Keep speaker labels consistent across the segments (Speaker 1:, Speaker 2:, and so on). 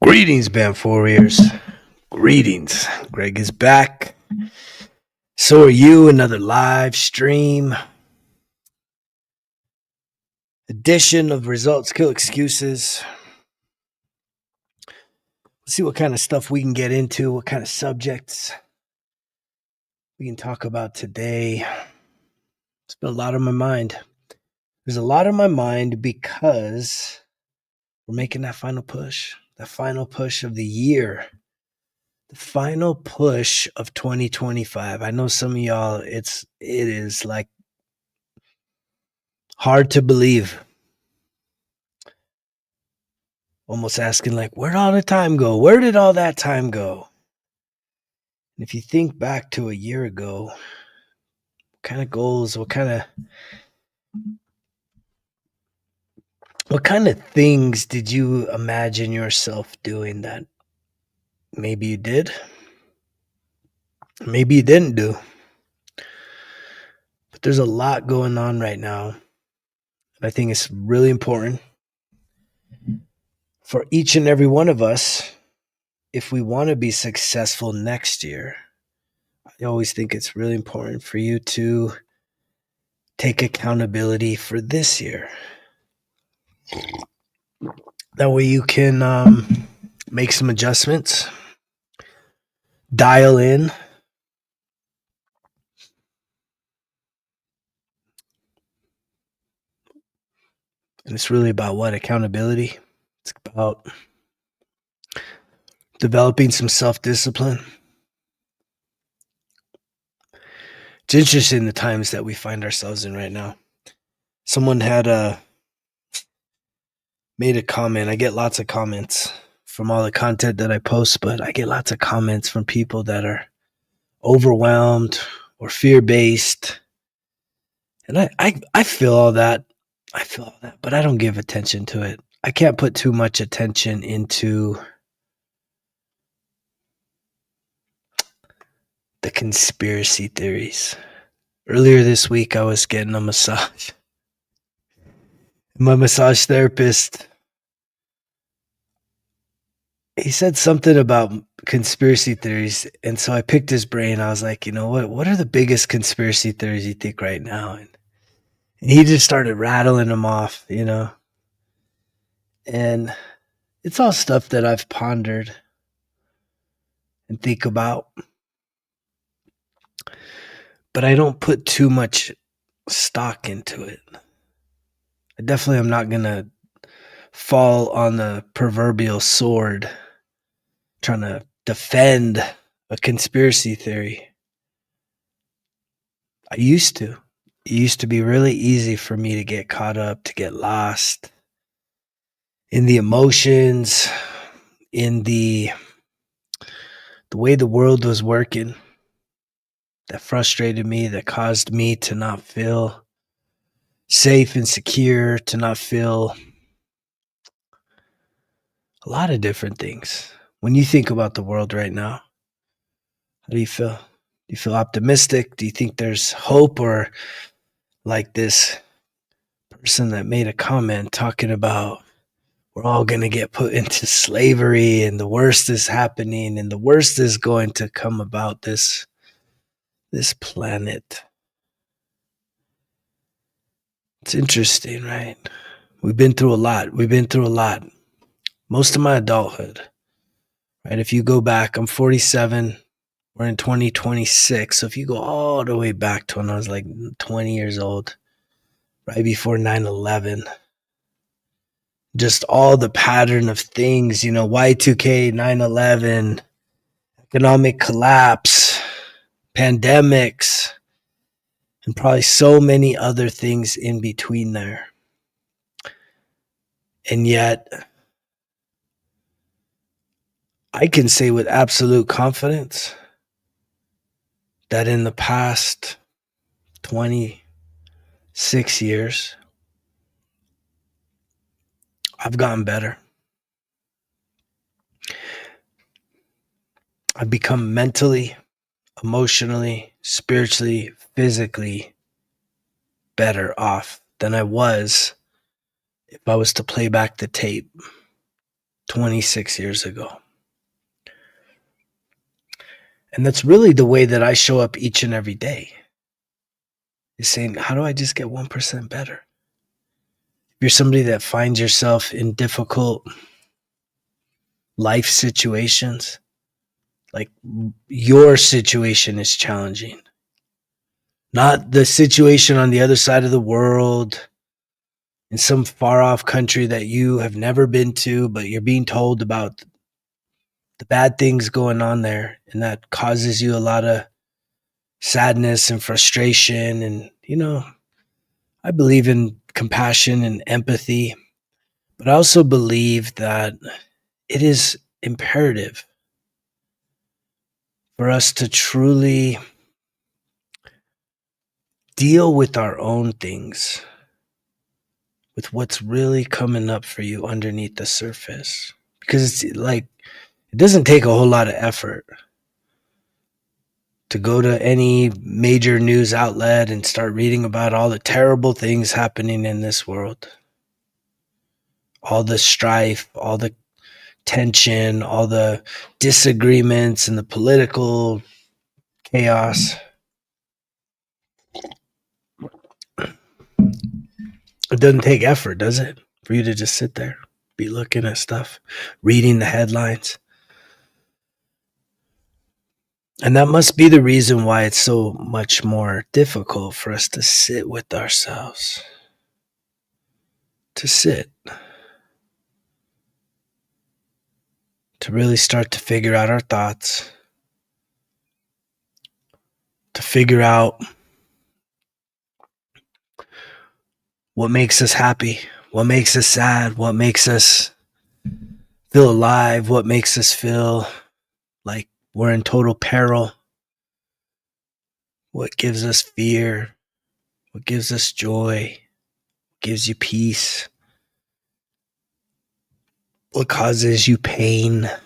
Speaker 1: Greetings, Band Warriors. Greetings. Greg is back. So are you. Another live stream edition of Results Kill Excuses. Let's see what kind of stuff we can get into, what kind of subjects we can talk about today. It's been a lot on my mind. There's a lot on my mind because we're making that final push of the year. The final push of 2025. I know some of y'all, it is like hard to believe. Almost asking like, where'd all the time go? Where did all that time go? And if you think back to a year ago, what kind of goals, what kind of things did you imagine yourself doing that maybe you did, maybe you didn't do? But there's a lot going on right now. And I think it's really important for each and every one of us, if we want to be successful next year. I always think it's really important for you to take accountability for this year. That way you can make some adjustments, dial in, and it's really about what? Accountability. It's about developing some self-discipline. It's interesting the times that we find ourselves in right now. Someone had made a comment. I get lots of comments from all the content that I post, but I get lots of comments from people that are overwhelmed or fear-based. And I feel all that. But I don't give attention to it. I can't put too much attention into the conspiracy theories. Earlier this week, I was getting a massage. My massage therapist, he said something about conspiracy theories. And so I picked his brain. I was like, you know what are the biggest conspiracy theories you think right now? And he just started rattling them off, And it's all stuff that I've pondered and think about. But I don't put too much stock into it. I definitely am not going to fall on the proverbial sword trying to defend a conspiracy theory. I used to. It used to be really easy for me to get caught up, to get lost in the emotions, in the way the world was working. That frustrated me, that caused me to not feel safe and secure, to not feel a lot of different things. When you think about the world right now, how do you feel? Do you feel optimistic? Do you think there's hope? Or like this person that made a comment talking about we're all going to get put into slavery and the worst is happening and the worst is going to come about this planet. It's interesting, right? We've been through a lot. Most of my adulthood, right? If you go back, I'm 47. We're in 2026. So if you go all the way back to when I was like 20 years old, right before 9/11, just all the pattern of things, Y2K, 9/11, economic collapse, pandemics, and probably so many other things in between there. And yet, I can say with absolute confidence that in the past 26 years, I've gotten better. I've become mentally, emotionally, spiritually, physically better off than I was if I was to play back the tape 26 years ago. And that's really the way that I show up each and every day, is saying, how do I just get 1% better? If you're somebody that finds yourself in difficult life situations, like your situation is challenging, not the situation on the other side of the world in some far off country that you have never been to, but you're being told about the bad things going on there, and that causes you a lot of sadness and frustration. And I believe in compassion and empathy, but I also believe that it is imperative for us to truly deal with our own things, with what's really coming up for you underneath the surface. Because it's like, it doesn't take a whole lot of effort to go to any major news outlet and start reading about all the terrible things happening in this world. All the strife, all the tension, all the disagreements, and the political chaos. It doesn't take effort, does it? For you to just sit there, be looking at stuff, reading the headlines. And that must be the reason why it's so much more difficult for us to sit with ourselves. To sit. To really start to figure out our thoughts. To figure out what makes us happy, what makes us sad, what makes us feel alive, what makes us feel like we're in total peril, what gives us fear, what gives us joy, what gives you peace, what causes you pain. It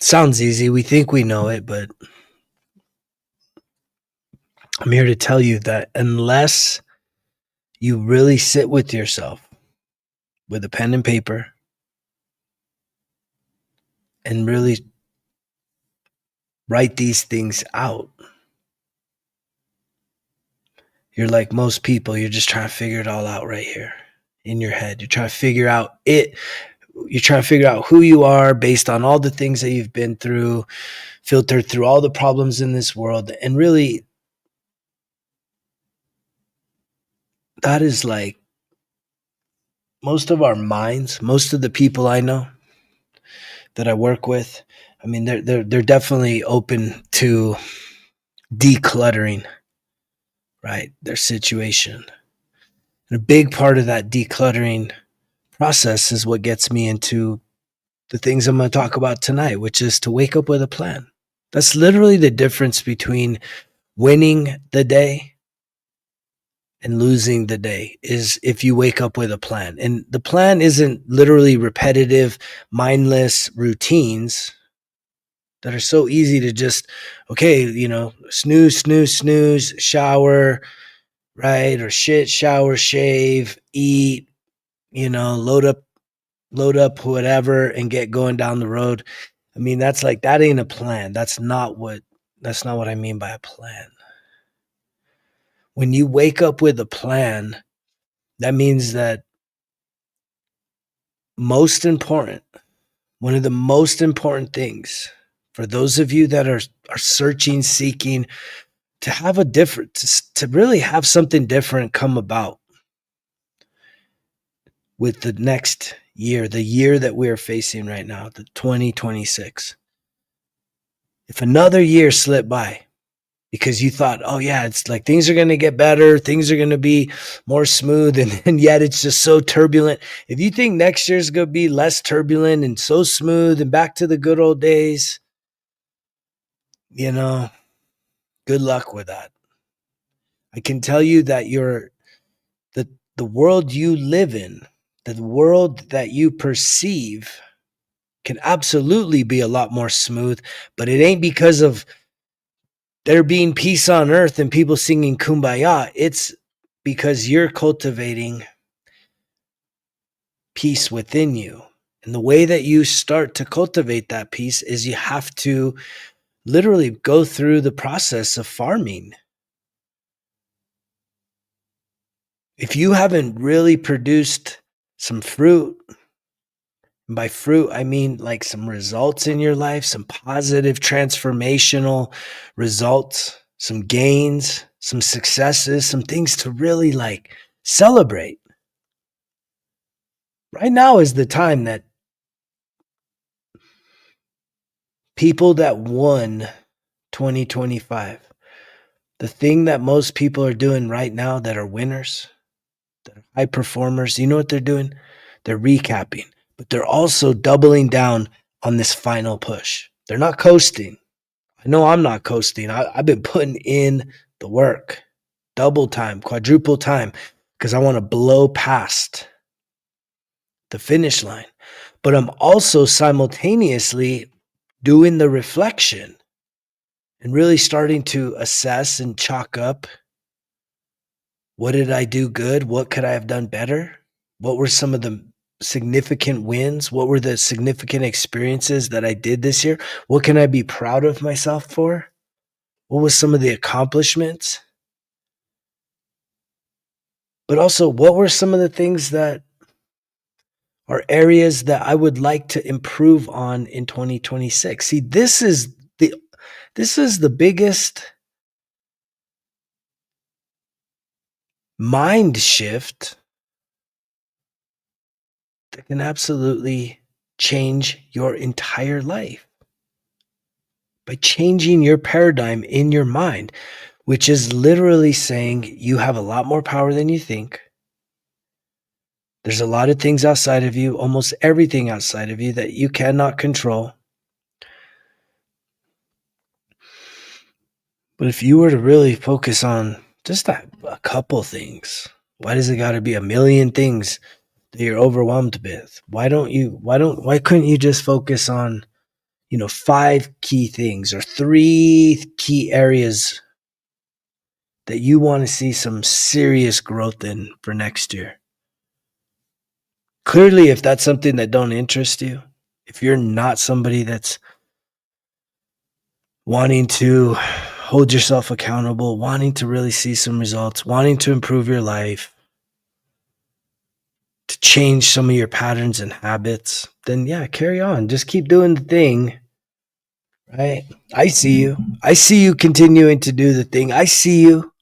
Speaker 1: sounds easy. We think we know it, but I'm here to tell you that unless you really sit with yourself with a pen and paper and really write these things out, you're like most people, you're just trying to figure it all out right here in your head. You're trying to figure out it. You're trying to figure out who you are based on all the things that you've been through, filtered through all the problems in this world. And really, that is like most of our minds, most of the people I know that I work with, I mean, they're definitely open to decluttering, right, their situation. And a big part of that decluttering process is what gets me into the things I'm going to talk about tonight, which is to wake up with a plan. That's literally the difference between winning the day and losing the day, is if you wake up with a plan. And the plan isn't literally repetitive, mindless routines that are so easy to just, okay, snooze, shower, right? Or shit, shower, shave, eat, load up whatever and get going down the road. I mean, that ain't a plan. That's not what I mean by a plan. When you wake up with a plan, that means that one of the most important things for those of you that are searching, seeking to have to really have something different come about with the next year, the year that we're facing right now, the 2026. If another year slipped by because you thought, oh yeah, it's like things are going to get better, things are going to be more smooth, and yet it's just so turbulent. If you think next year's going to be less turbulent and so smooth and back to the good old days, good luck with that. I can tell you that the world you live in, the world that you perceive, can absolutely be a lot more smooth, but it ain't because of there being peace on earth and people singing Kumbaya. It's because you're cultivating peace within you. And the way that you start to cultivate that peace is you have to literally go through the process of farming. If you haven't really produced some fruit, and by fruit, I mean like some results in your life, some positive transformational results, some gains, some successes, some things to really like celebrate. Right now is the time that people that won 2025, the thing that most people are doing right now that are winners, that are high performers, you know what they're doing? They're recapping, but they're also doubling down on this final push. They're not coasting. I know I'm not coasting. I've been putting in the work, double time, quadruple time, because I want to blow past the finish line. But I'm also simultaneously doing the reflection and really starting to assess and chalk up, what did I do good? What could I have done better? What were some of the significant wins? What were the significant experiences that I did this year? What can I be proud of myself for? What was some of the accomplishments? But also, what were some of the things that are areas that I would like to improve on in 2026? See, this is the biggest mind shift that can absolutely change your entire life by changing your paradigm in your mind, which is literally saying you have a lot more power than you think. There's a lot of things outside of you, almost everything outside of you that you cannot control. But if you were to really focus on just a couple things, why does it got to be a million things that you're overwhelmed with? Why couldn't you just focus on, 5 key things or 3 key areas that you want to see some serious growth in for next year? Clearly, if that's something that don't interest you, if you're not somebody that's wanting to hold yourself accountable, wanting to really see some results, wanting to improve your life, to change some of your patterns and habits, then yeah, carry on. Just keep doing the thing, right? I see you. I see you continuing to do the thing. I see you.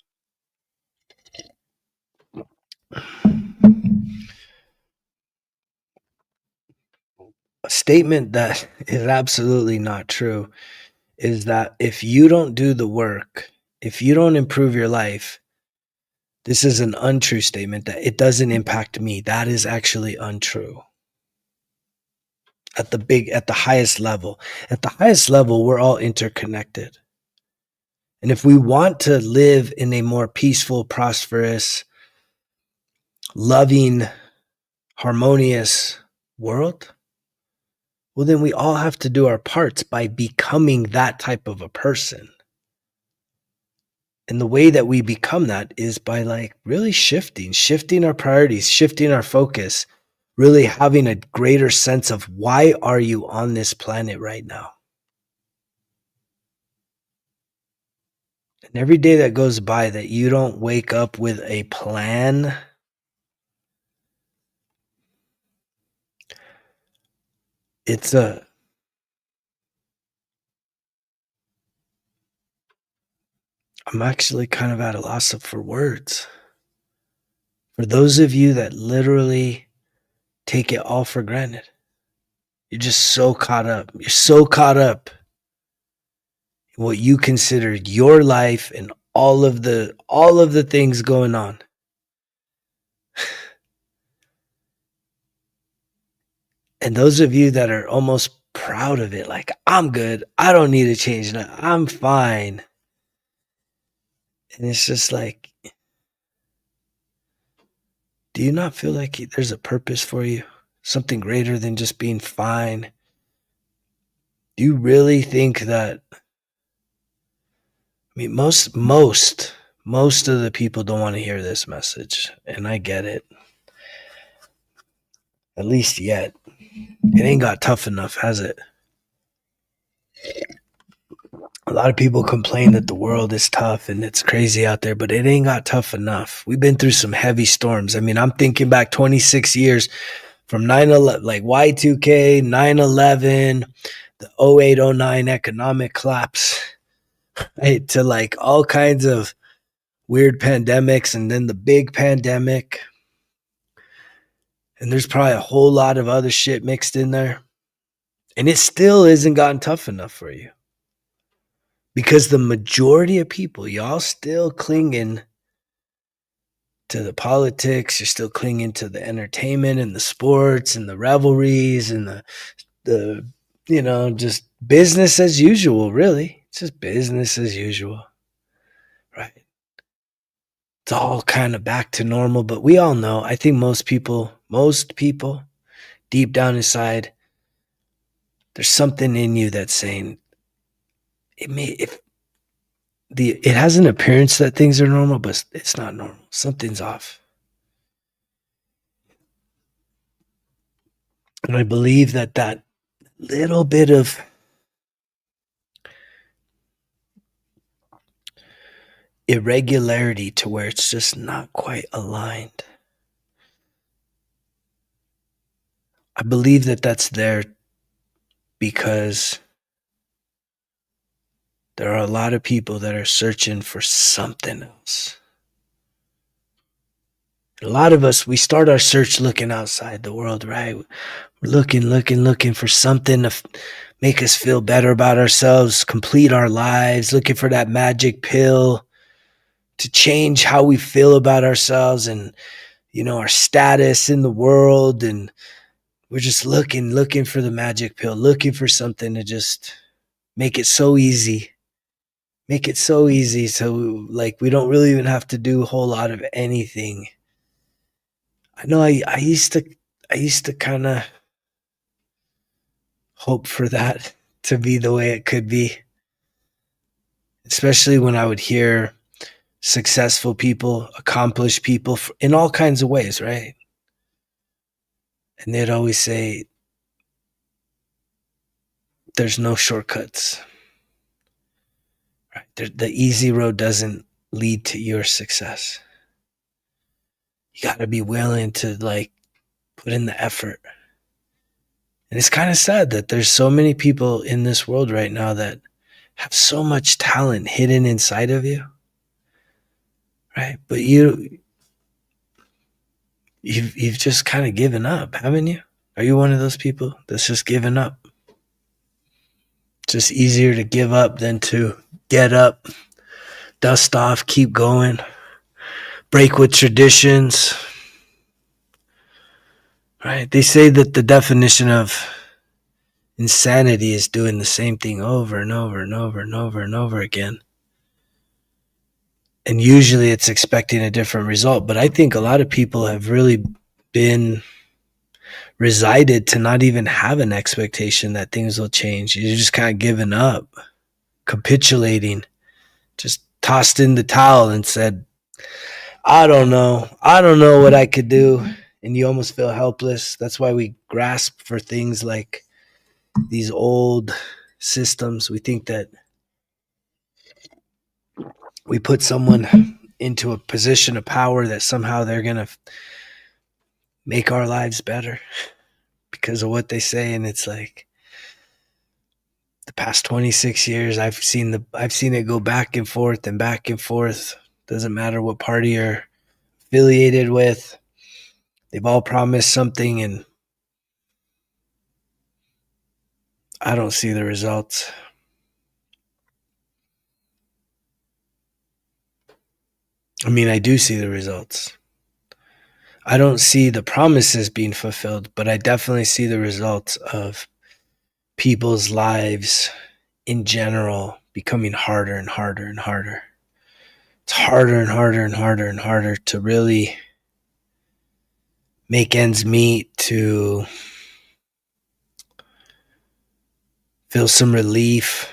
Speaker 1: A statement that is absolutely not true is that if you don't do the work, if you don't improve your life, this is an untrue statement that it doesn't impact me. That is actually untrue. At the highest level. At the highest level, we're all interconnected. And if we want to live in a more peaceful, prosperous, loving, harmonious world, well, then we all have to do our parts by becoming that type of a person. And the way that we become that is by really shifting our priorities, shifting our focus, really having a greater sense of why are you on this planet right now? And every day that goes by that you don't wake up with a plan, I'm actually kind of at a loss for words. For those of you that literally take it all for granted, you're just so caught up. You're so caught up in what you consider your life and all of the things going on. And those of you that are almost proud of it, like, I'm good. I don't need to change. I'm fine. And it's just like, do you not feel like there's a purpose for you? Something greater than just being fine? Do you really think that? I mean, most of the people don't want to hear this message, and I get it. At least yet. It ain't got tough enough, has it? A lot of people complain that the world is tough and it's crazy out there, but it ain't got tough enough. We've been through some heavy storms. I mean, I'm thinking back 26 years from 9/11, like Y2K, 9/11, the 0809 economic collapse, right, to like all kinds of weird pandemics, and then the big pandemic. And there's probably a whole lot of other shit mixed in there. And it still isn't gotten tough enough for you. Because the majority of people, y'all still clinging to the politics, you're still clinging to the entertainment and the sports and the revelries and the just business as usual, really. It's just business as usual. Right. It's all kind of back to normal, but we all know, I think most people deep down inside, there's something in you that's saying it has an appearance that things are normal, but it's not normal. Something's off. And I believe that little bit of irregularity to where it's just not quite aligned, I believe that that's there because there are a lot of people that are searching for something else. A lot of us, we start our search looking outside the world, right? We're looking for something to make us feel better about ourselves, complete our lives, looking for that magic pill to change how we feel about ourselves and, our status in the world. And we're just looking for the magic pill, looking for something to just make it so easy. So like we don't really even have to do a whole lot of anything. I know I used to kind of hope for that to be the way it could be, especially when I would hear successful people, accomplished people in all kinds of ways, right? And they'd always say, there's no shortcuts. Right? The easy road doesn't lead to your success. You got to be willing to like put in the effort. And it's kind of sad that there's so many people in this world right now that have so much talent hidden inside of you. Right? But you've just kind of given up, haven't you? Are you one of those people that's just given up? It's just easier to give up than to get up, dust off, keep going, break with traditions. Right? They say that the definition of insanity is doing the same thing over and over and over and over and over again. And usually it's expecting a different result. But I think a lot of people have really been resided to not even have an expectation that things will change. You're just kind of giving up, capitulating, just tossed in the towel and said, I don't know what I could do. And you almost feel helpless. That's why we grasp for things like these old systems. We think that we put someone into a position of power that somehow they're going to make our lives better because of what they say. And it's like the past 26 years, I've seen it go back and forth and back and forth. Doesn't matter what party you're affiliated with. They've all promised something and I don't see the results. I mean, I do see the results. I don't see the promises being fulfilled, but I definitely see the results of people's lives in general becoming harder and harder and harder. It's harder and harder and harder and harder to really make ends meet, to feel some relief,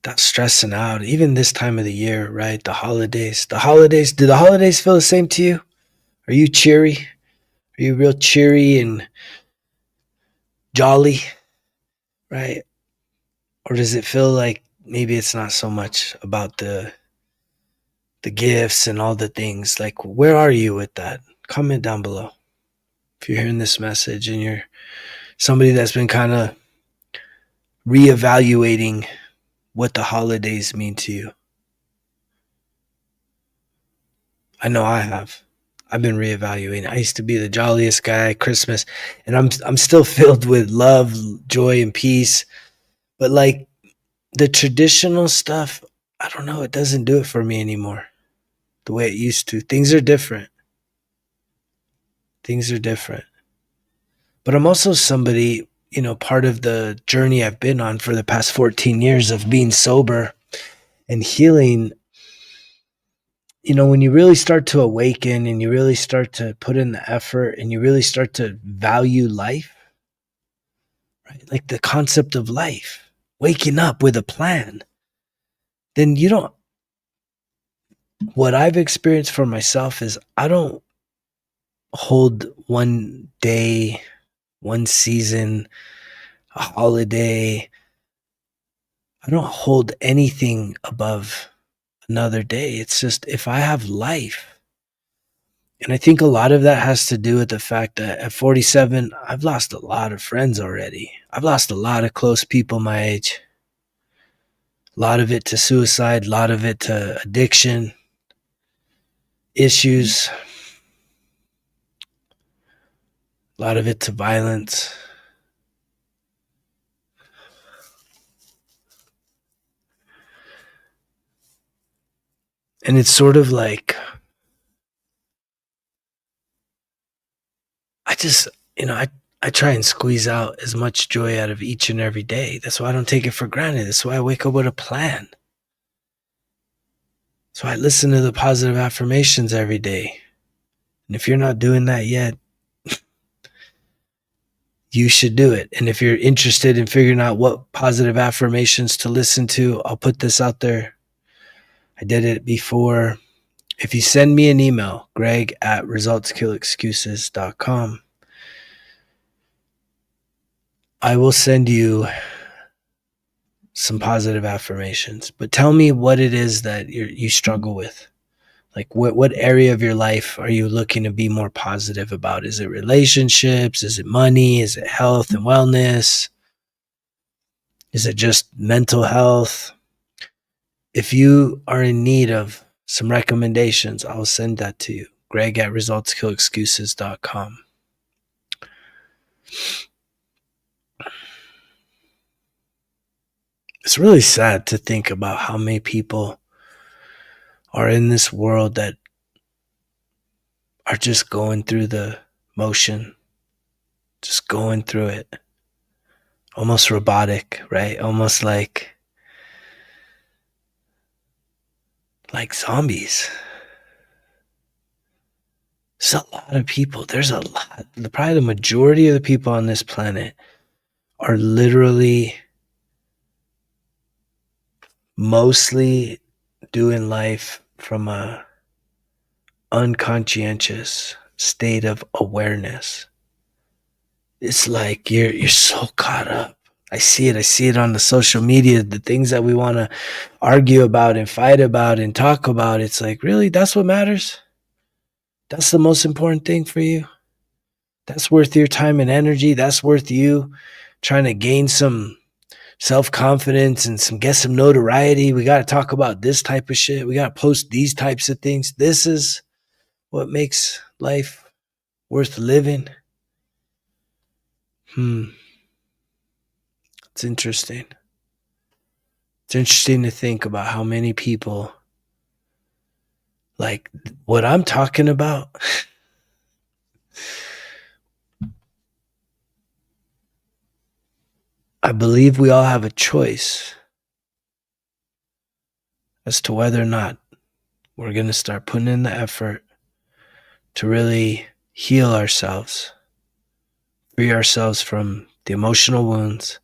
Speaker 1: not stressing out. Even this time of the year, right? The holidays. Do the holidays feel the same to you? Are you cheery? Are you real cheery and jolly, right? Or does it feel like maybe it's not so much about the gifts and all the things? Like, where are you with that? Comment down below. If you're hearing this message and you're somebody that's been kind of reevaluating what the holidays mean to you. I know I have. I've been reevaluating. I used to be the jolliest guy at Christmas, and I'm still filled with love, joy, and peace. But like the traditional stuff, I don't know, it doesn't do it for me anymore the way it used to. Things are different. Things are different. But I'm also somebody, part of the journey I've been on for the past 14 years of being sober and healing. When you really start to awaken and you really start to put in the effort and you really start to value life, right? Like the concept of life, waking up with a plan, then what I've experienced for myself is I don't hold one day, one season, a holiday. I don't hold anything above another day. It's just if I have life. And I think a lot of that has to do with the fact that at 47, I've lost a lot of friends already. I've lost a lot of close people my age. A lot of it to suicide, a lot of it to addiction issues, a lot of it to violence. And it's sort of like, I try and squeeze out as much joy out of each and every day. That's why I don't take it for granted. That's why I wake up with a plan. So I listen to the positive affirmations every day. And if you're not doing that yet, you should do it. And if you're interested in figuring out what positive affirmations to listen to, I'll put this out there. I did it before. If you send me an email, greg@resultskillexcuses.com, I will send you some positive affirmations. But tell me what it is that you struggle with. Like what area of your life are you looking to be more positive about? Is it relationships? Is it money? Is it health and wellness? Is it just mental health? If you are in need of some recommendations, I'll send that to you. greg@resultskillexcuses.com. It's really sad to think about how many people are in this world that are just going through the motion, just going through it. Almost robotic, right? Almost like zombies. There's a lot of people. There's a lot. Probably the majority of the people on this planet are literally mostly doing life from a unconscientious state of awareness. It's like you're so caught up. I see it on the social media, the things that we want to argue about and fight about and talk about. It's like, really, that's what matters? That's the most important thing for you? That's worth your time and energy? That's worth you trying to gain some self-confidence and get some notoriety? We got to talk about this type of shit. We got to post these types of things. This is what makes life worth living. It's interesting. It's interesting to think about how many people, like what I'm talking about, I believe we all have a choice as to whether or not we're going to start putting in the effort to really heal ourselves, free ourselves from the emotional wounds,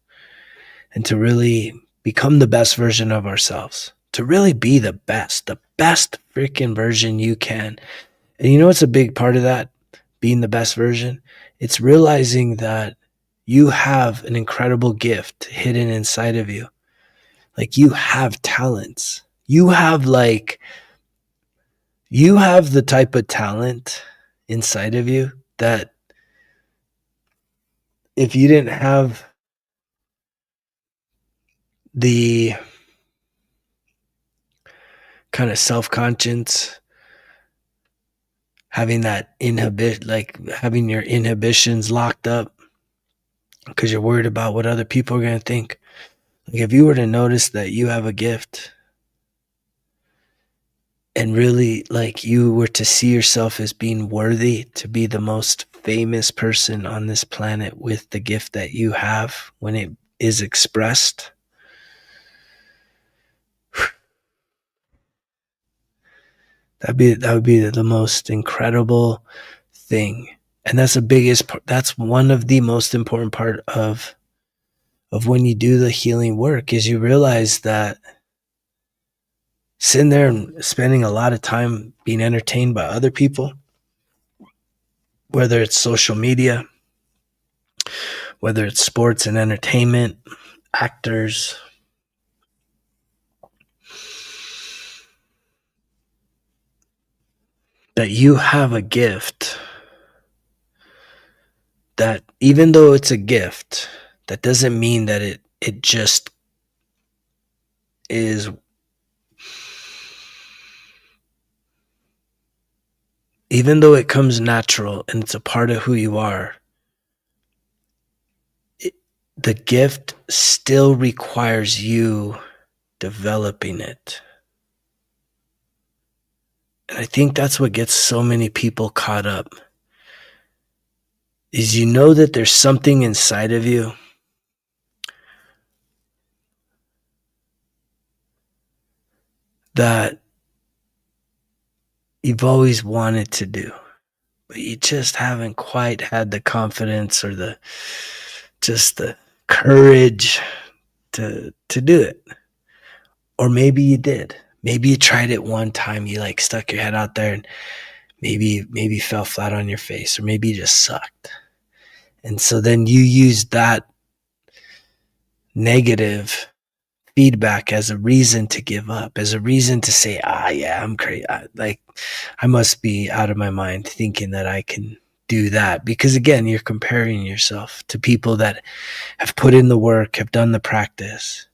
Speaker 1: and to really become the best version of ourselves, to really be the best freaking version you can. And you know what's a big part of that? being the best version, it's realizing that you have an incredible gift hidden inside of you. Like, you have talents. You have the type of talent inside of you that if you didn't have the kind of self-conscious, having having your inhibitions locked up because you're worried about what other people are going to think. Like, if you were to notice that you have a gift and really, like, you were to see yourself as being worthy to be the most famous person on this planet with the gift that you have when it is expressed, that would be the most incredible thing. And that's the biggest part. That's one of the most important part of when you do the healing work, is you realize that sitting there and spending a lot of time being entertained by other people, whether it's social media, whether it's sports and entertainment, actors, that you have a gift that, even though it's a gift, that doesn't mean that it just is. Even though it comes natural and it's a part of who you are, the gift still requires you developing it. And I think that's what gets so many people caught up, is you know that there's something inside of you that you've always wanted to do, but you just haven't quite had the confidence or the courage to do it. Or maybe you did. Maybe you tried it one time, you like stuck your head out there and maybe fell flat on your face, or maybe you just sucked. And so then you used that negative feedback as a reason to give up, as a reason to say, yeah, I'm crazy. I must be out of my mind thinking that I can do that. Because again, you're comparing yourself to people that have put in the work, have done the practice.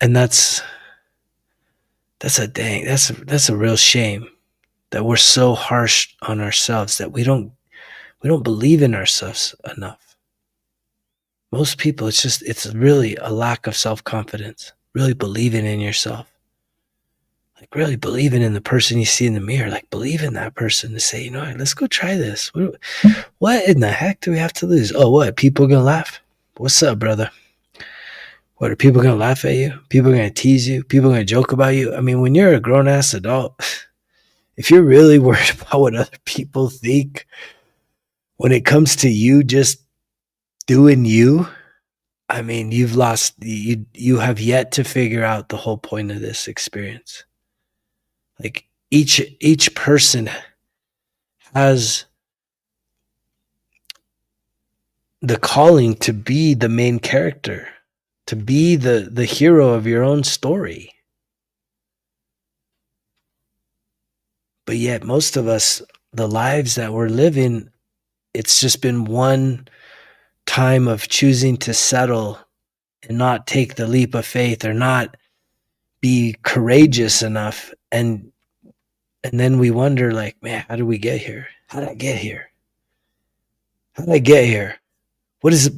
Speaker 1: And that's a real shame that we're so harsh on ourselves, that we don't believe in ourselves enough. Most people, it's really a lack of self-confidence, really believing in yourself, like really believing in the person you see in the mirror, like believe in that person to say, let's go try this. What in the heck do we have to lose? Oh, what? People gonna laugh? What's up, brother? What, are people gonna laugh at you? People are gonna tease you? People are gonna joke about you? I mean, when you're a grown-ass adult, if you're really worried about what other people think when it comes to you just doing you, I mean, you have yet to figure out the whole point of this experience. Like, each person has the calling to be the main character, to be the hero of your own story. But yet most of us, the lives that we're living, it's just been one time of choosing to settle and not take the leap of faith, or not be courageous enough. And then we wonder, like, man, how did we get here? How did I get here? How did I get here? What is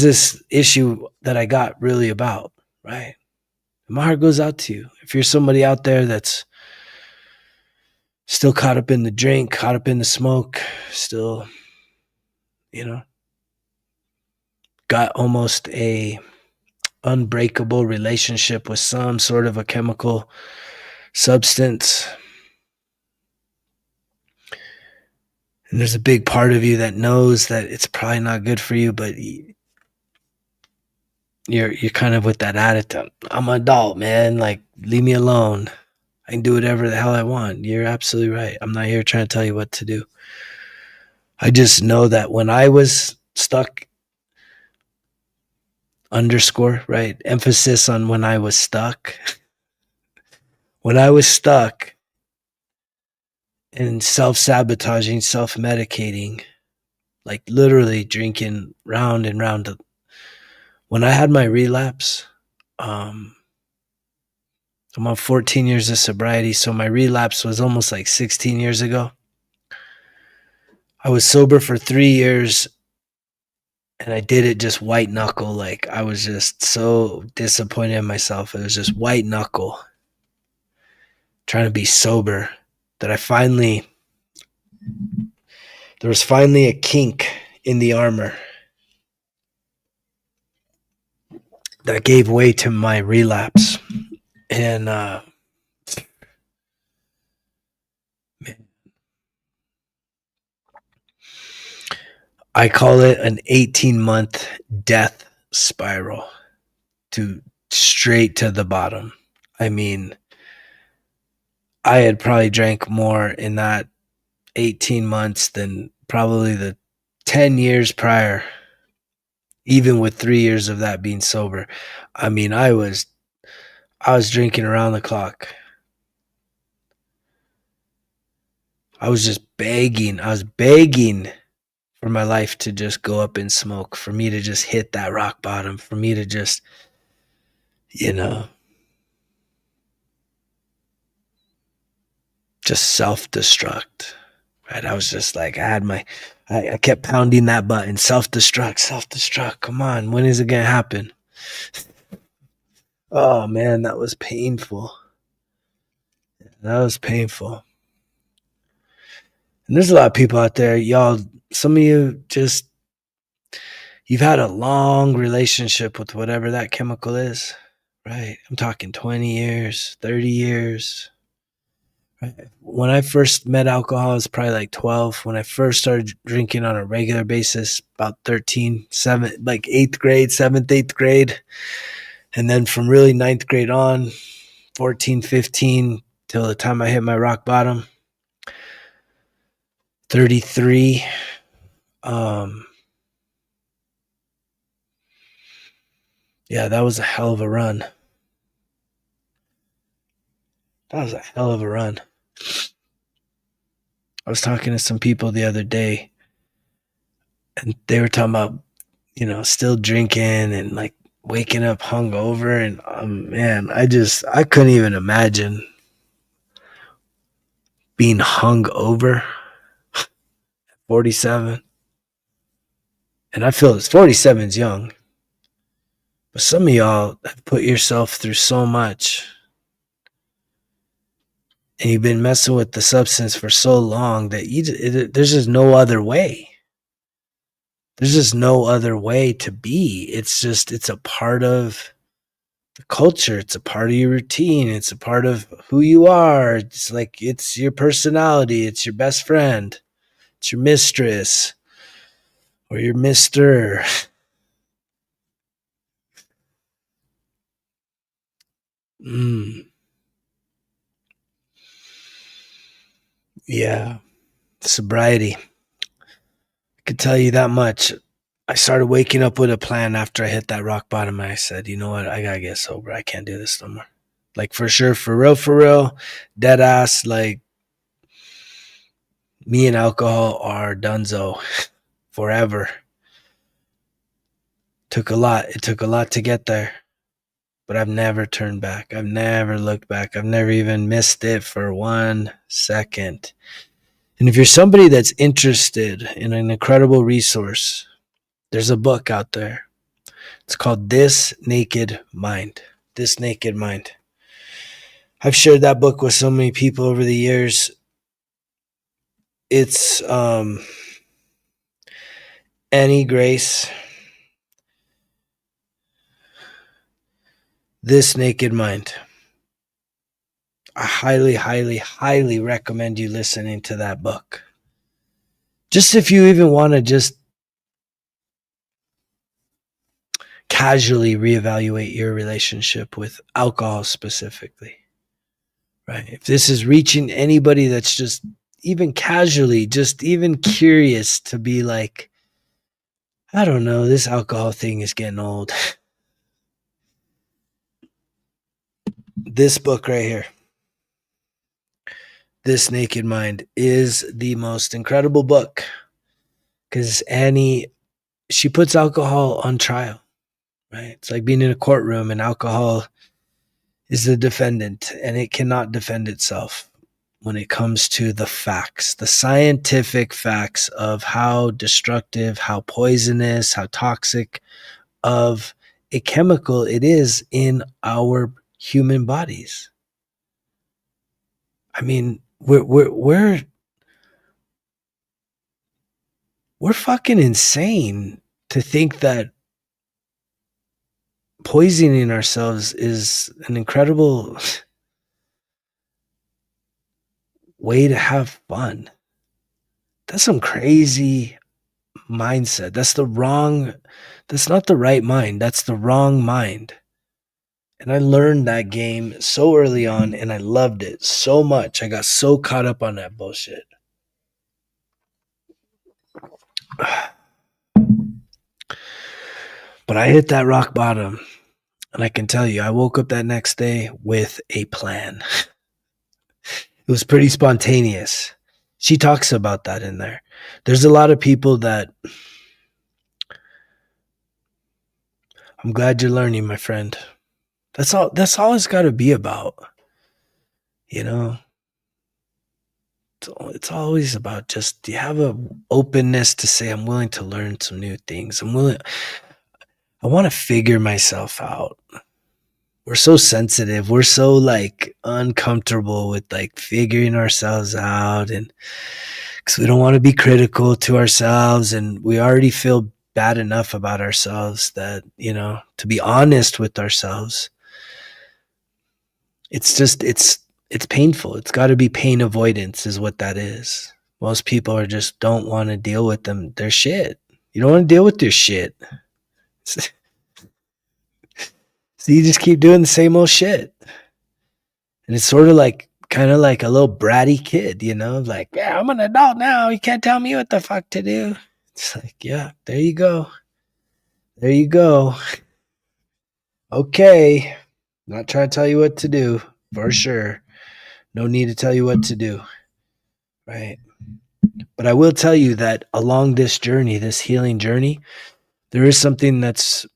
Speaker 1: this issue that I got really about, right? My heart goes out to you. If you're somebody out there that's still caught up in the drink, caught up in the smoke, still, got almost a unbreakable relationship with some sort of a chemical substance, and there's a big part of you that knows that it's probably not good for you, but you're kind of with that attitude. I'm an adult, man. Like, leave me alone. I can do whatever the hell I want. You're absolutely right. I'm not here trying to tell you what to do. I just know that when I was stuck, underscore, right? Emphasis on when I was stuck. When I was stuck and self sabotaging, self medicating, like literally drinking round and round. When I had my relapse, I'm on 14 years of sobriety, so my relapse was almost like 16 years ago. I was sober for 3 years, and I did it just white knuckle. Like, I was just so disappointed in myself. It was just white knuckle trying to be sober that there was finally a kink in the armor that gave way to my relapse. And I call it an 18-month death spiral to straight to the bottom. I mean, I had probably drank more in that 18 months than probably the 10 years prior, even with 3 years of that being sober. I mean, I was drinking around the clock. I was just begging. I was begging for my life to just go up in smoke, for me to just hit that rock bottom, for me to just, you know, just self-destruct. Right? I was just like, I kept pounding that button, self-destruct, self-destruct. Come on, when is it gonna happen? Oh man, that was painful. That was painful. And there's a lot of people out there, y'all. Some of you just, you've had a long relationship with whatever that chemical is, right? I'm talking 20 years, 30 years. Right? When I first met alcohol, I was probably like 12. When I first started drinking on a regular basis, about 13, like 8th grade, 7th, 8th grade. And then from really 9th grade on, 14, 15, till the time I hit my rock bottom, 33. Yeah, that was a hell of a run. That was a hell of a run. I was talking to some people the other day, and they were talking about, still drinking and like waking up hungover. And man, I couldn't even imagine being hungover at 47. And I feel 47 is young, but some of y'all have put yourself through so much, and you've been messing with the substance for so long that there's just no other way. There's just no other way to be. It's a part of the culture. It's a part of your routine. It's a part of who you are. It's like, it's your personality. It's your best friend. It's your mistress or your mister. Yeah. Sobriety. I could tell you that much. I started waking up with a plan after I hit that rock bottom. And I said, you know what? I gotta get sober. I can't do this no more. Like, for sure, for real, dead ass. Like, me and alcohol are donezo forever. Took a lot. It took a lot to get there, but I've never turned back. I've never looked back. I've never even missed it for 1 second. And if you're somebody that's interested in an incredible resource, there's a book out there. It's called This Naked Mind. This Naked Mind. I've shared that book with so many people over the years. It's Annie Grace. This Naked Mind. I highly, highly, highly recommend you listening to that book. Just if you even want to just casually reevaluate your relationship with alcohol specifically. right? If this is reaching anybody that's just even casually, just even curious to be like, I don't know, this alcohol thing is getting old. This book right here, This Naked Mind, is the most incredible book because Annie, she puts alcohol on trial, right? It's like being in a courtroom and alcohol is the defendant and it cannot defend itself when it comes to the facts, the scientific facts of how destructive, how poisonous, how toxic of a chemical it is in our human bodies. I mean, we're fucking insane to think that poisoning ourselves is an incredible way to have fun. That's some crazy mindset. That's not the right mind. That's the wrong mind. And I learned that game so early on and I loved it so much. I got so caught up on that bullshit. But I hit that rock bottom. And I can tell you, I woke up that next day with a plan. It was pretty spontaneous. She talks about that in there. There's a lot of people that I'm glad you're learning, my friend. That's all it's got to be about. You know, it's always about just, do you have an openness to say, I'm willing to learn some new things. I want to figure myself out. We're so sensitive. We're so like uncomfortable with like figuring ourselves out, and because we don't want to be critical to ourselves, and we already feel bad enough about ourselves that, to be honest with ourselves, it's painful. It's got to be pain avoidance is what that is. Most people are just don't want to deal with their shit. You don't want to deal with your shit. So you just keep doing the same old shit. And it's sort of like, kind of like a little bratty kid, like, yeah, I'm an adult now. You can't tell me what the fuck to do. It's like, yeah, there you go. There you go. Okay. Not trying to tell you what to do, for sure. No need to tell you what to do. Right. But I will tell you that along this journey, this healing journey, there is something that's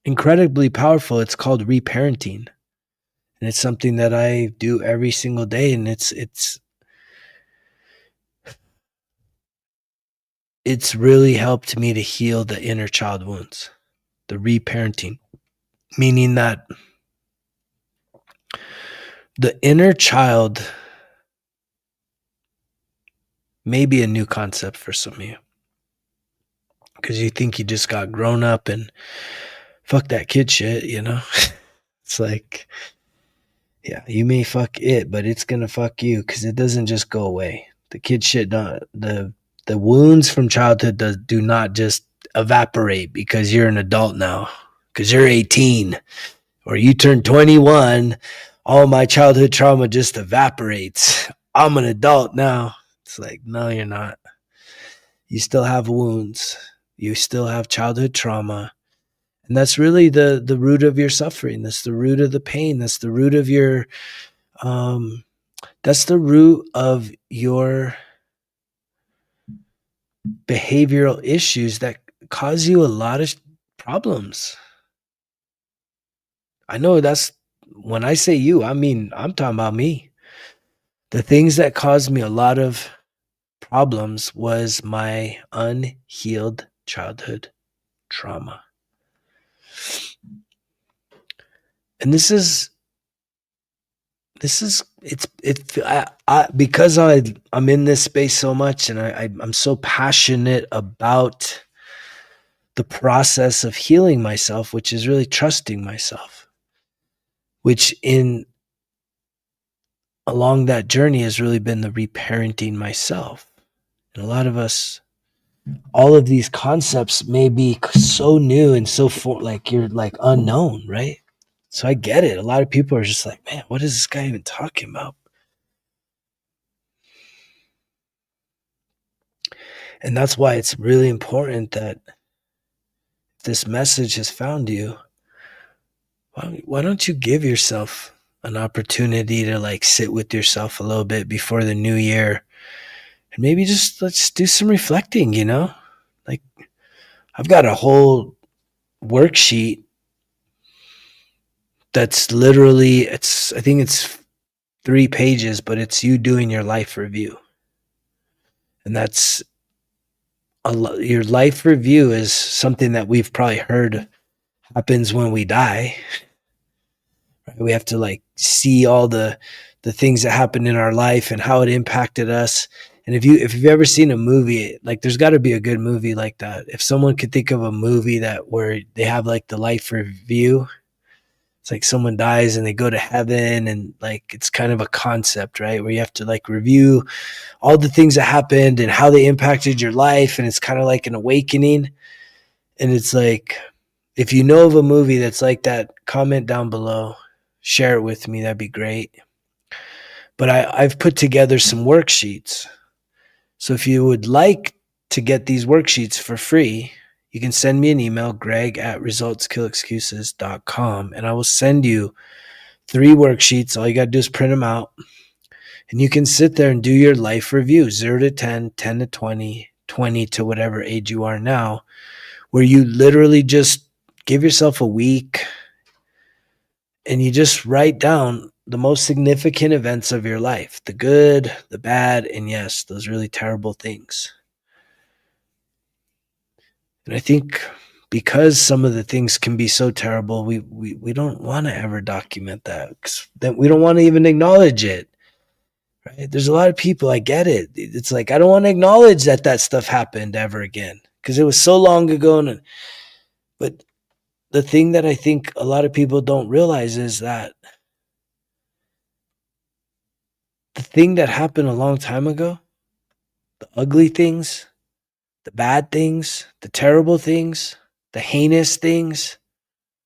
Speaker 1: incredibly powerful. It's called reparenting. And it's something that I do every single day. And it's really helped me to heal the inner child wounds, the reparenting, meaning that the inner child may be a new concept for some of you, because you think you just got grown up and fuck that kid shit, It's like, yeah, you may fuck it, but it's gonna fuck you, because it doesn't just go away. The kid shit the wounds from childhood do not just evaporate because you're an adult now, because you're 18 or you turn 21. All my childhood trauma just evaporates. I'm an adult now. It's like, no, you're not. You still have wounds. You still have childhood trauma. And that's really the root of your suffering. That's the root of the pain. That's the root of your behavioral issues that cause you a lot of problems. I know that's, when I say you, I mean, I'm talking about me. The things that caused me a lot of problems was my unhealed childhood trauma. And because I'm in this space so much, and I'm so passionate about the process of healing myself, which is really trusting myself, which along that journey has really been the reparenting myself. And a lot of us, all of these concepts may be so new and so like you're like unknown, right? So I get it. A lot of people are just like, man, what is this guy even talking about? And that's why it's really important that if this message has found you, why don't you give yourself an opportunity to like sit with yourself a little bit before the new year, and maybe just let's do some reflecting, Like, I've got a whole worksheet that's literally, I think it's 3 pages, but it's you doing your life review. And that's your life review is something that we've probably heard happens when we die. Right? We have to like see all the things that happened in our life and how it impacted us. And if you've ever seen a movie, like there's got to be a good movie like that. If someone could think of a movie that where they have like the life review, it's like someone dies and they go to heaven, and like it's kind of a concept, right? Where you have to like review all the things that happened and how they impacted your life, and it's kind of like an awakening. And it's like, if you know of a movie that's like that, comment down below, share it with me. That'd be great. But I've put together some worksheets. So if you would like to get these worksheets for free, you can send me an email, greg@resultskillexcuses.com, and I will send you 3 worksheets. All you got to do is print them out. And you can sit there and do your life review, 0 to 10, 10 to 20, 20 to whatever age you are now, where you literally just give yourself a week and you just write down the most significant events of your life, the good, the bad, and yes, those really terrible things. And I think because some of the things can be so terrible, we don't want to ever document that, because then we don't want to even acknowledge it. Right? There's a lot of people, I get it. It's like, I don't want to acknowledge that stuff happened ever again because it was so long ago. But the thing that I think a lot of people don't realize is that the thing that happened a long time ago, the ugly things, the bad things, the terrible things, the heinous things,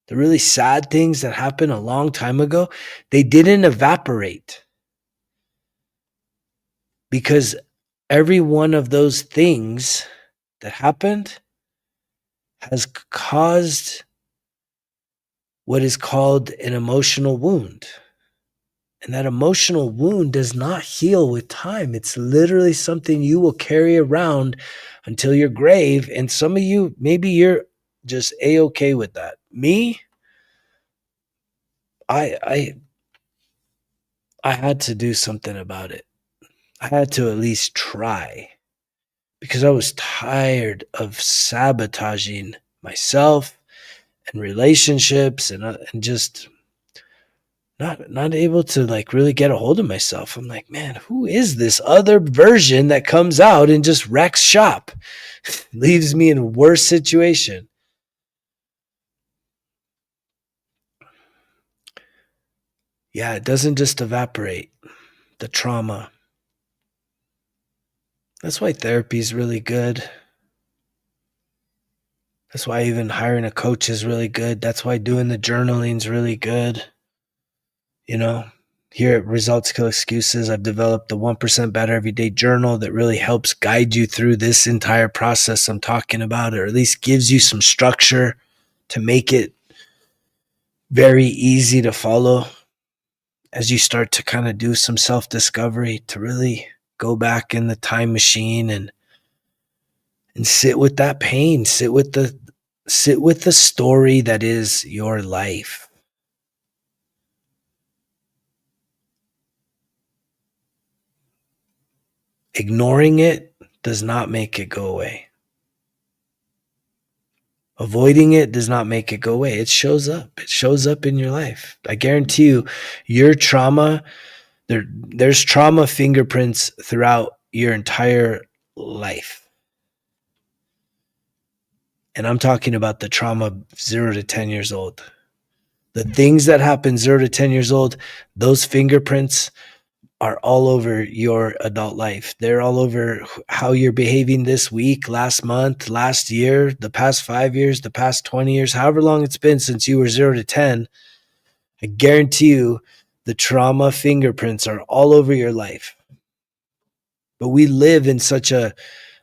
Speaker 1: the really sad things that happened a long time ago, they didn't evaporate. Because every one of those things that happened has caused what is called an emotional wound. And that emotional wound does not heal with time. It's literally something you will carry around until your grave. And some of you, maybe you're just A-okay with that. Me, I had to do something about it. I had to at least try, because I was tired of sabotaging myself and relationships and just not able to like really get a hold of myself. I'm like, man, who is this other version that comes out and just wrecks shop, leaves me in a worse situation? Yeah, it doesn't just evaporate, the trauma. That's why therapy is really good. That's why even hiring a coach is really good. That's why doing the journaling is really good. Here at Results Kill Excuses, I've developed the 1% Better Everyday Journal that really helps guide you through this entire process I'm talking about, or at least gives you some structure to make it very easy to follow as you start to kind of do some self-discovery, to really go back in the time machine and sit with that pain, sit with the story that is your life. Ignoring it does not make it go away. Avoiding it does not make it go away. It shows up. It shows up in your life. I guarantee you, your trauma, there's trauma fingerprints throughout your entire life. And I'm talking about the trauma 0 to 10 years old. The things that happen 0 to 10 years old, those fingerprints are all over your adult life. They're all over how you're behaving this week, last month, last year, the past 5 years, the past 20 years, however long it's been since you were 0 to 10. I guarantee you the trauma fingerprints are all over your life. But we live in such a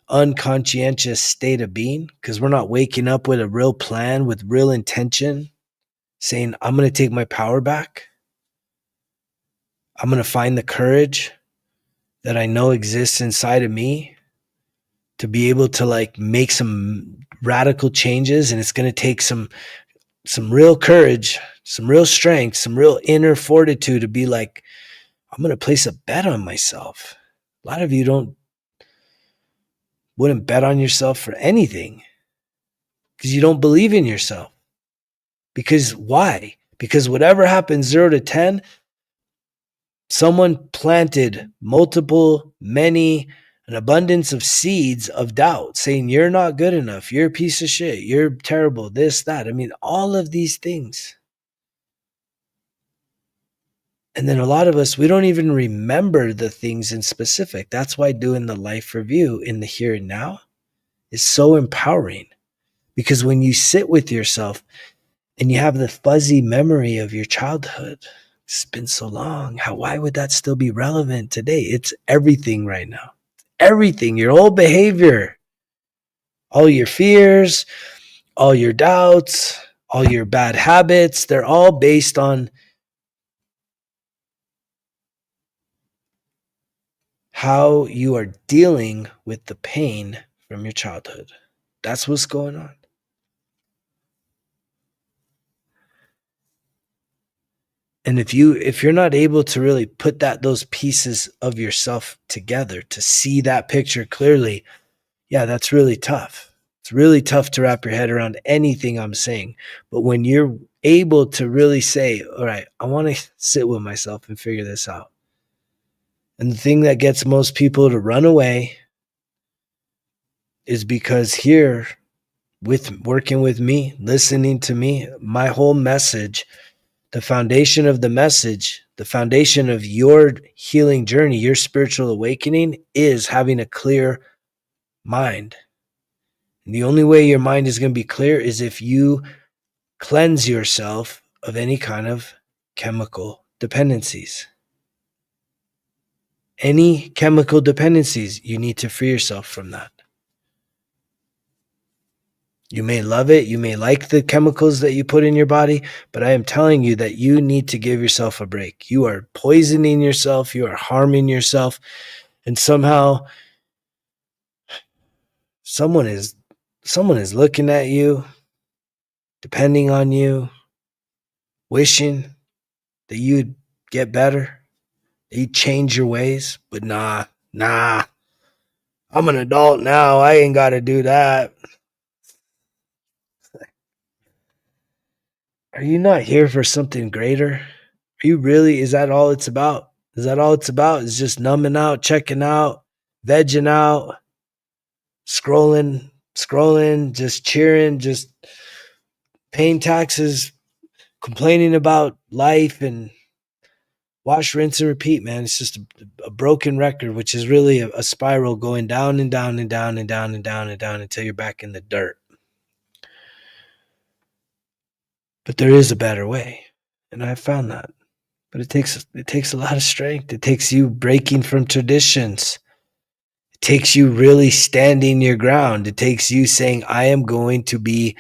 Speaker 1: unconscientious state of being because we're not waking up with a real plan, with real intention, saying, I'm going to take my power back. I'm going to find the courage that I know exists inside of me to be able to like make some radical changes. And it's going to take some real courage, some real strength, some real inner fortitude to be like, I'm going to place a bet on myself. A lot of you wouldn't bet on yourself for anything because you don't believe in yourself. Because why? Because whatever happens 0 to 10, someone planted an abundance of seeds of doubt saying you're not good enough, you're a piece of shit, you're terrible, this, that. I mean, all of these things. And then a lot of us, we don't even remember the things in specific. That's why doing the life review in the here and now is so empowering. Because when you sit with yourself and you have the fuzzy memory of your childhood, it's been so long. Why would that still be relevant today? It's everything right now. Everything, your whole behavior, all your fears, all your doubts, all your bad habits, they're all based on how you are dealing with the pain from your childhood. That's what's going on. And if you're not able to really put those pieces of yourself together to see that picture clearly, yeah, that's really tough. It's really tough to wrap your head around anything I'm saying. But when you're able to really say, all right, I want to sit with myself and figure this out. And the thing that gets most people to run away is because here, with working with me, listening to me, my whole message, the foundation of the message, the foundation of your healing journey, your spiritual awakening is having a clear mind. And the only way your mind is going to be clear is if you cleanse yourself of any kind of chemical dependencies. Any chemical dependencies, you need to free yourself from that. You may love it. You may like the chemicals that you put in your body, but I am telling you that you need to give yourself a break. You are poisoning yourself. You are harming yourself. And somehow someone is looking at you, depending on you, wishing that you'd get better, that you'd change your ways. But nah, I'm an adult now. I ain't got to do that. Are you not here for something greater? Are you really? Is that all it's about? Is that all it's about? Is just numbing out, checking out, vegging out, scrolling, just cheering, just paying taxes, complaining about life, and wash, rinse, and repeat, man. It's just a broken record, which is really a spiral going down and down and down and down and down and down until you're back in the dirt. But there is a better way, and I've found that. But it takes a lot of strength. It takes you breaking from traditions. It takes you really standing your ground. It takes you saying, I am going to be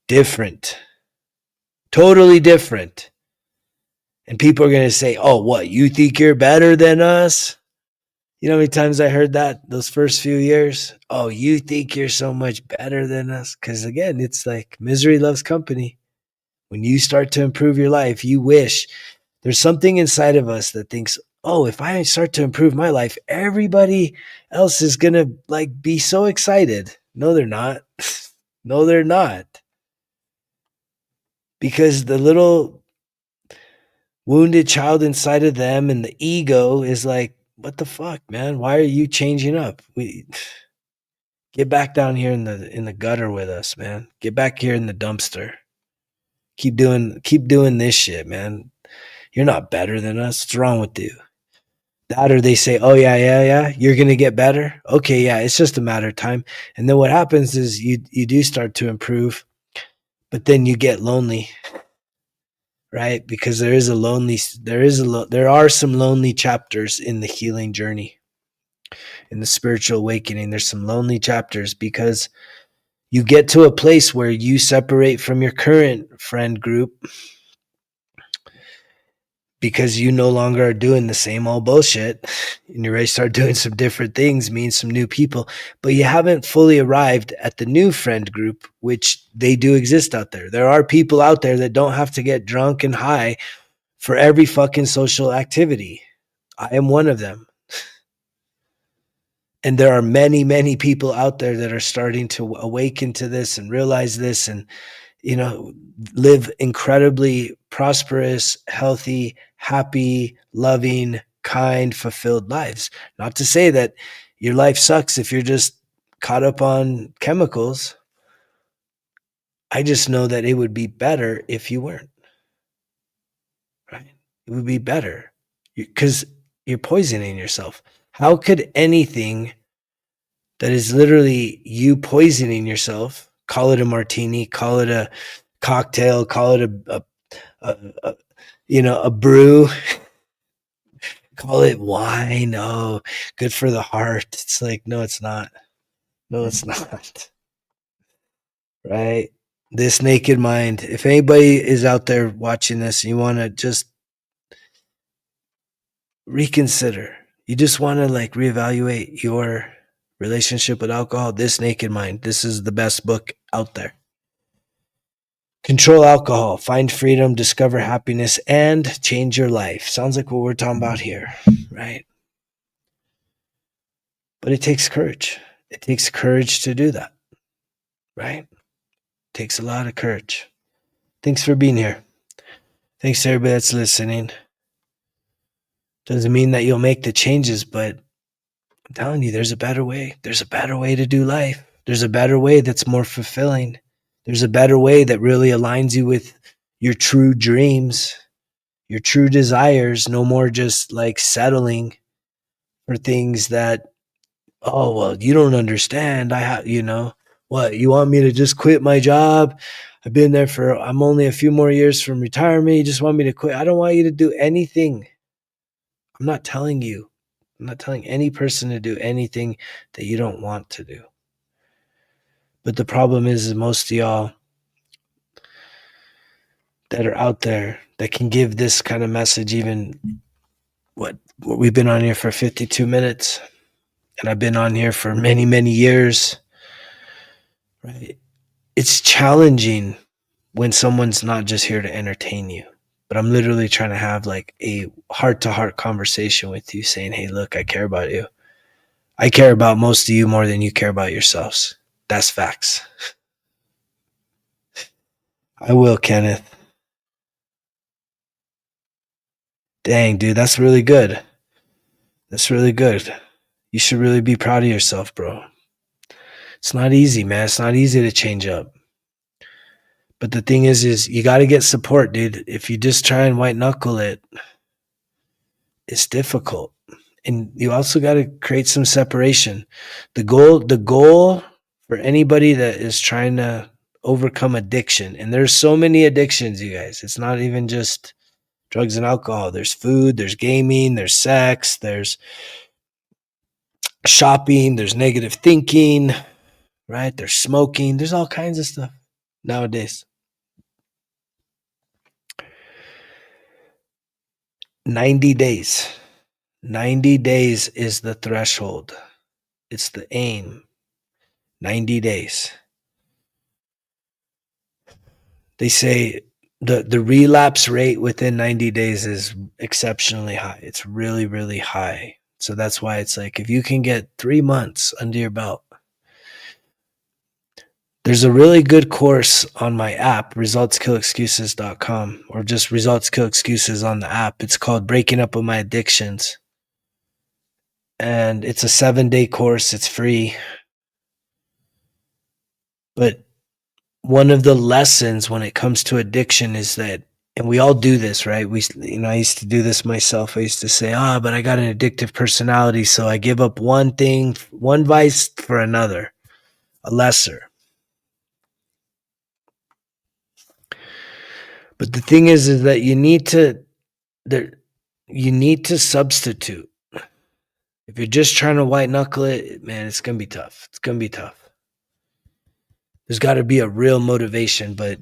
Speaker 1: different. Totally different. And people are going to say, oh, what? You think you're better than us? You know how many times I heard that those first few years? Oh, you think you're so much better than us? Because again, it's like misery loves company. When you start to improve your life, you wish. There's something inside of us that thinks, oh, if I start to improve my life, everybody else is going to like be so excited. No, they're not. No, they're not. Because the little wounded child inside of them and the ego is like, what the fuck, man? Why are you changing up? Get back down here in the gutter with us, man. Get back here in the dumpster. Keep doing this shit, man. You're not better than us. What's wrong with you? That, or they say, oh yeah, you're gonna get better. Okay, yeah, it's just a matter of time. And then what happens is you do start to improve, but then you get lonely. right? Because there are some lonely chapters in the healing journey, in the spiritual awakening. There's some lonely chapters because you get to a place where you separate from your current friend group because you no longer are doing the same old bullshit and you're ready to start doing some different things, meet some new people, but you haven't fully arrived at the new friend group, which they do exist out there. There are people out there that don't have to get drunk and high for every fucking social activity. I am one of them. And there are many, many people out there that are starting to awaken to this and realize this and, live incredibly prosperous, healthy, happy, loving, kind, fulfilled lives. Not to say that your life sucks if you're just caught up on chemicals. I just know that it would be better if you weren't. Right? It would be better because you're poisoning yourself. How could anything that is literally you poisoning yourself, call it a martini, call it a cocktail, call it a brew, call it wine. Oh, good for the heart. It's like, no, it's not. No, it's not. Right? This naked mind. If anybody is out there watching this and you want to just reconsider, you just want to like reevaluate your relationship with alcohol, This Naked Mind. This is the best book out there. Control alcohol, find freedom, discover happiness, and change your life. Sounds like what we're talking about here, right? But it takes courage. It takes courage to do that, right? It takes a lot of courage. Thanks for being here. Thanks to everybody that's listening. Doesn't mean that you'll make the changes, but I'm telling you, there's a better way. There's a better way to do life. There's a better way that's more fulfilling. There's a better way that really aligns you with your true dreams, your true desires. No more just like settling for things that, oh, well, you don't understand. What, you want me to just quit my job? I'm only a few more years from retirement. You just want me to quit? I don't want you to do anything. I'm not telling any person to do anything that you don't want to do. But the problem is most of y'all that are out there that can give this kind of message, even what we've been on here for 52 minutes, and I've been on here for many, many years, right? It's challenging when someone's not just here to entertain you, but I'm literally trying to have like a heart-to-heart conversation with you saying, hey, look, I care about you. I care about most of you more than you care about yourselves. That's facts. I will, Kenneth. Dang, dude, that's really good. That's really good. You should really be proud of yourself, bro. It's not easy, man. It's not easy to change up. But the thing is you got to get support, dude. If you just try and white knuckle it, it's difficult. And you also got to create some separation. The goal for anybody that is trying to overcome addiction, and there's so many addictions, you guys. It's not even just drugs and alcohol. There's food, there's gaming, there's sex, there's shopping, there's negative thinking, right? There's smoking. There's all kinds of stuff nowadays. 90 days. 90 days is the threshold. It's the aim. 90 days. They say the relapse rate within 90 days is exceptionally high. It's really, really high. So that's why it's like if you can get 3 months under your belt. There's a really good course on my app, resultskillexcuses.com, or just Results Kill Excuses on the app. It's called Breaking Up With My Addictions. And it's a 7-day course. It's free. But one of the lessons when it comes to addiction is that, and we all do this, right? I used to do this myself. I used to say, but I got an addictive personality, so I give up one thing, one vice for another, a lesser. But the thing is that you need to substitute. If you're just trying to white knuckle it, man, it's gonna be tough. It's gonna be tough. There's got to be a real motivation. But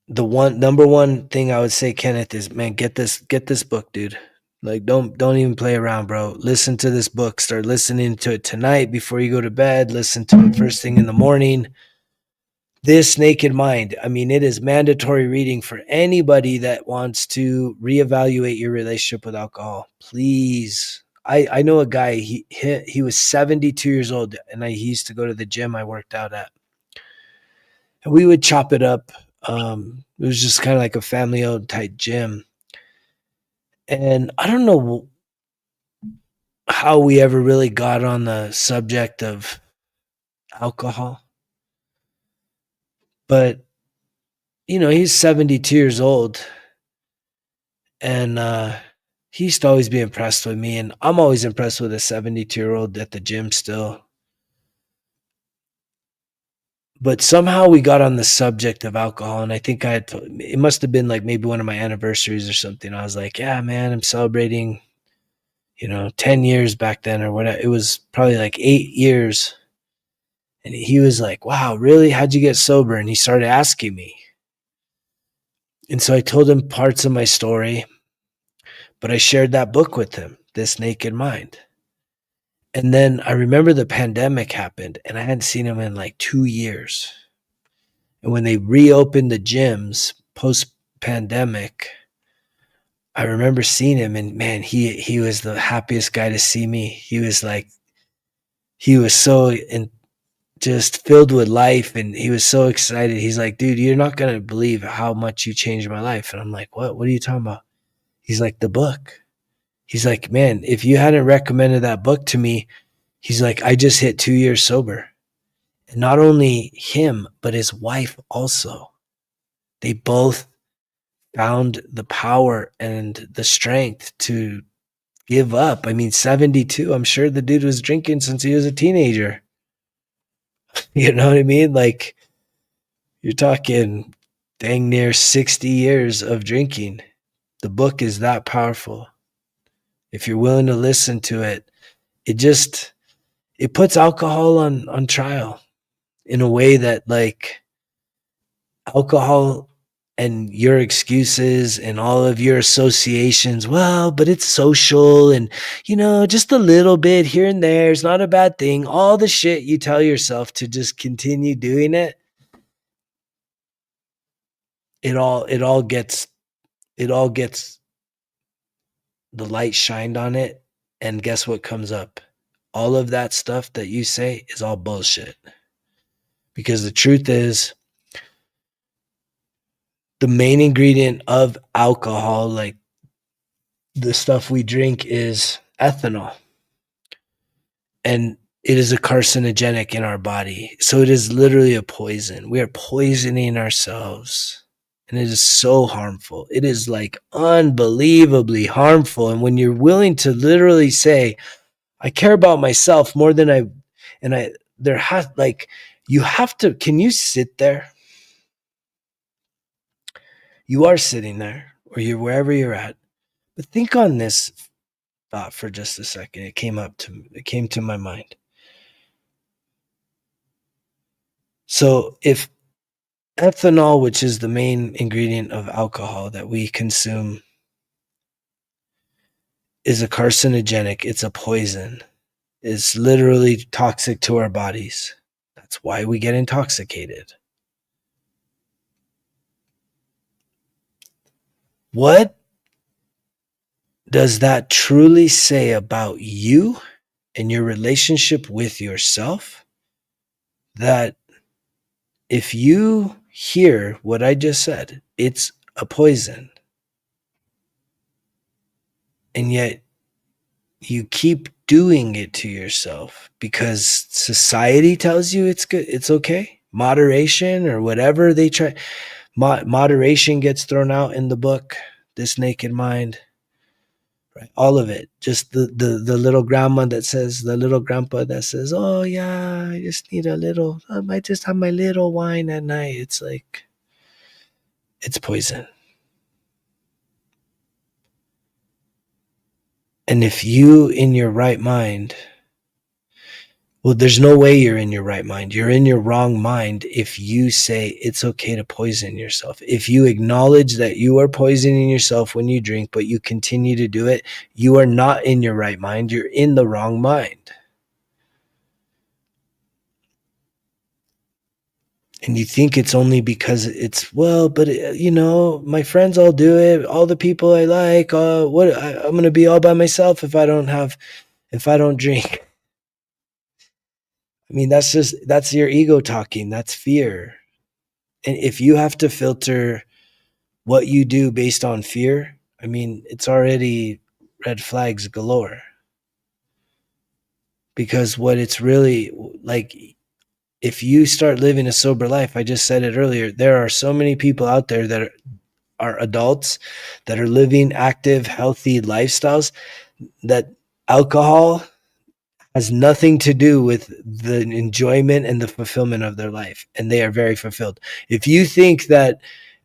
Speaker 1: the number one thing I would say, Kenneth, is, man, get this book, dude. Like, don't even play around, bro. Listen to this book. Start listening to it tonight before you go to bed. Listen to it first thing in the morning. This Naked Mind. I mean, it is mandatory reading for anybody that wants to reevaluate your relationship with alcohol. Please. I know a guy, he was 72 years old, and he used to go to the gym I worked out at. And we would chop it up. It was just kind of like a family-owned type gym. And I don't know how we ever really got on the subject of alcohol. But, he's 72 years old. And he used to always be impressed with me. And I'm always impressed with a 72-year-old at the gym still. But somehow we got on the subject of alcohol. And I think it must have been like maybe one of my anniversaries or something. I was like, yeah, man, I'm celebrating, 10 years back then or whatever. It was probably like 8 years. And he was like, wow, really? How'd you get sober? And he started asking me. And so I told him parts of my story, but I shared that book with him, This Naked Mind. And then I remember the pandemic happened, and I hadn't seen him in like 2 years. And when they reopened the gyms post-pandemic, I remember seeing him, and man, he was the happiest guy to see me. He was so just filled with life, and he was so excited. He's like, dude, you're not going to believe how much you changed my life. And I'm like, what are you talking about? He's like, the book. He's like, man, if you hadn't recommended that book to me, he's like, I just hit 2 years sober. And not only him, but his wife also. They both found the power and the strength to give up. I mean, 72, I'm sure the dude was drinking since he was a teenager. You know what I mean? Like, you're talking dang near 60 years of drinking. The book is that powerful. If you're willing to listen to it, it puts alcohol on trial in a way that, like, alcohol and your excuses and all of your associations, well, but it's social and, just a little bit here and there is not a bad thing. All the shit you tell yourself to just continue doing it, it all gets the light shined on it. And guess what comes up? All of that stuff that you say is all bullshit. Because the truth is, the main ingredient of alcohol, like the stuff we drink, is ethanol. And it is a carcinogenic in our body. So it is literally a poison. We are poisoning ourselves. And it is so harmful. It is like unbelievably harmful. And when you're willing to literally say, I care about myself more than you have to, can you sit there? You are sitting there, or you're wherever you're at. But think on this thought for just a second. It came to my mind. So if ethanol, which is the main ingredient of alcohol that we consume, is a carcinogenic, it's a poison. It's literally toxic to our bodies. That's why we get intoxicated. What does that truly say about you and your relationship with yourself? That if you hear what I just said, it's a poison, and yet you keep doing it to yourself because society tells you it's good, it's okay, moderation or whatever they try. Moderation gets thrown out in the book, This Naked Mind. Right, all of it. Just the little grandpa that says, oh yeah, I just need I just have my little wine at night. It's like, It's poison. And if you in your right mind, well, there's no way you're in your right mind. You're in your wrong mind if you say it's okay to poison yourself. If you acknowledge that you are poisoning yourself when you drink, but you continue to do it, you are not in your right mind. You're in the wrong mind. And you think it's only because it's, well, but my friends all do it. All the people I like, I'm going to be all by myself if I don't drink. I mean, that's your ego talking. That's fear. And if you have to filter what you do based on fear, I mean, it's already red flags galore. Because what it's really like, if you start living a sober life, I just said it earlier, there are so many people out there that are adults that are living active, healthy lifestyles that alcohol has nothing to do with the enjoyment and the fulfillment of their life. And they are very fulfilled. If you think that